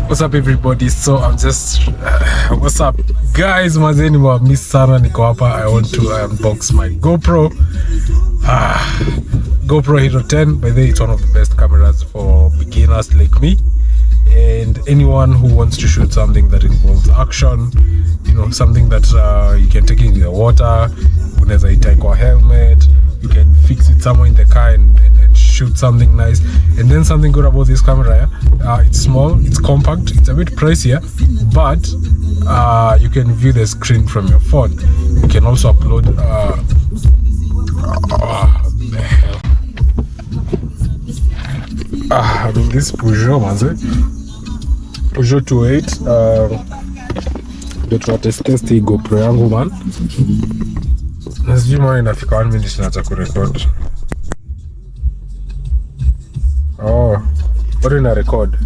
What's up everybody? So I'm just what's up guys, mazeni wa miss sana, niko hapa. I want to unbox my GoPro GoPro Hero 10. By the way, it's one of the best cameras for beginners like me and anyone who wants to shoot something that involves action, you know, something that you can take in the water. Unaweza itai kwa helmet, you can fix it somewhere in the car and shoot something nice. And then something good about this camera, it's small, it's compact, it's a bit pricier, but you can view the screen from your phone. You can also upload I mean this Peugeot manze, Peugeot 208 ndio tunatest hii GoPro yangu man. Nasijui mwana inafika 1 minute na kurecord. Oh, bado ina record.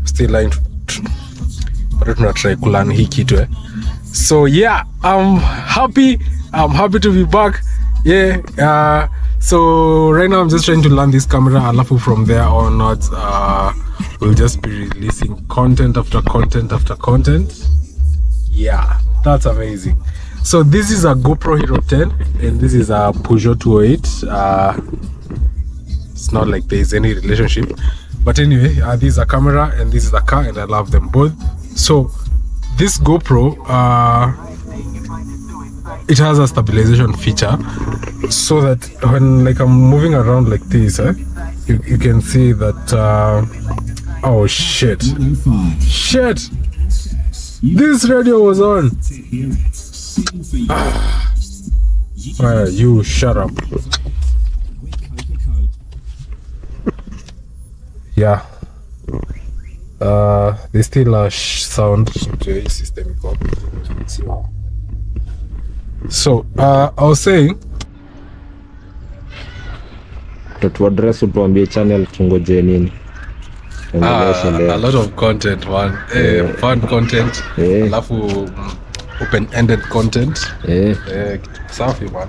Still line. Bado tunatry kulearn hii kitu So yeah, I'm happy to be back. Yeah, so right now I'm just trying to learn this camera, alafu from there onwards we'll just be releasing content after content after content. Yeah, that's amazing. So this is a GoPro Hero 10 and this is a Peugeot 208. It's not like there is any relationship, but anyway, this is a camera and this is a car and I love them both. So this GoPro it has a stabilization feature so that when like I'm moving around like this, you can see that oh shit, this radio was on. You shut up. Yeah, there's still a sound system. So I was saying to address utuambie channel tungoje nini? A lot of content man. Fun content, alafu open-ended content. Safi man.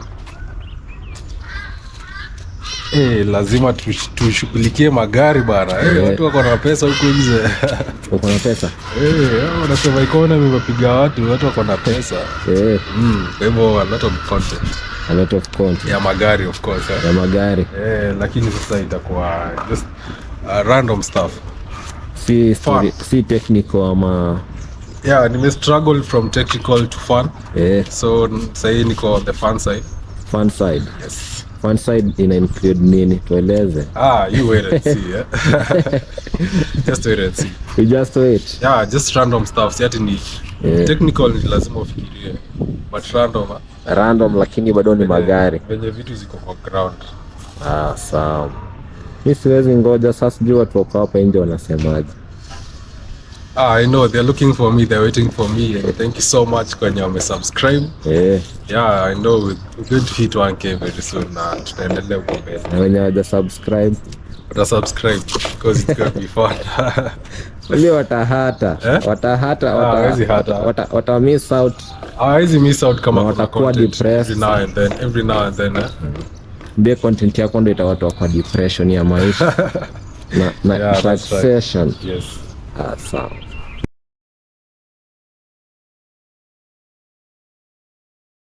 Lazima tushughulikie magari bana. Watu wako na pesa huko nje. Wako na pesa? Wanasema economy imepiga watu wako na pesa. Kwa hivyo a lot of content. Ya magari of course. Ya magari. Lakini sasa itakuwa just random stuff. Si technical ama. Yeah, nime struggle from technical to fun. So say niko on the fun side. Fun side. Yes. Fun side ina include nini? Tueleze. You wait and see. Just wait and see. You just wait. Yeah, just random stuff. Si ati ni technical ni lazima ufikirie. But random lakini bado ni magari. Venye vitu ziko kwa ground. Sawa. Mimi siwezi ngoja sasa, sijui watu wako hapa nje wanasemaje. I know they're looking for me, they're waiting for me. And thank you so much kwenye wamesubscribe. Yeah, I know we're going to hit 1K very soon na tutaendelea huko mbele. Na wenye hawaja subscribe, because it's going to be fun. wale watahata. Wata miss out. Hawezi miss out kama watakuwa depressed every now and then. Ndio content yako ndio itawatoa kwa depression ya maisha na taxation. Yes. Sawa.